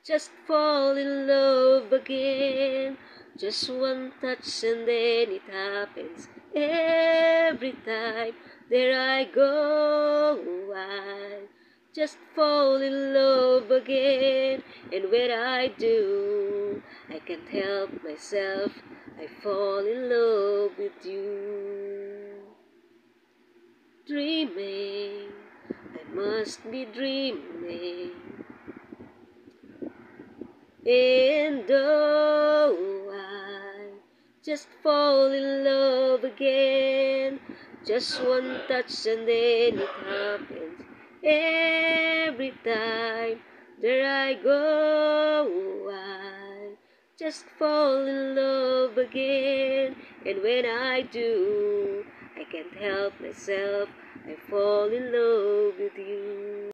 just fall in love again. Just one touch and then it happens every time. There I go, I just fall in love again. And when I do, I can't help myself, I fall in love with you. Dreaming, I must be dreaming. And oh, I just fall in love again. Just one touch and then it happens every time. There I go, I just fall in love again. And when I do, I can't help myself, I fall in love with you.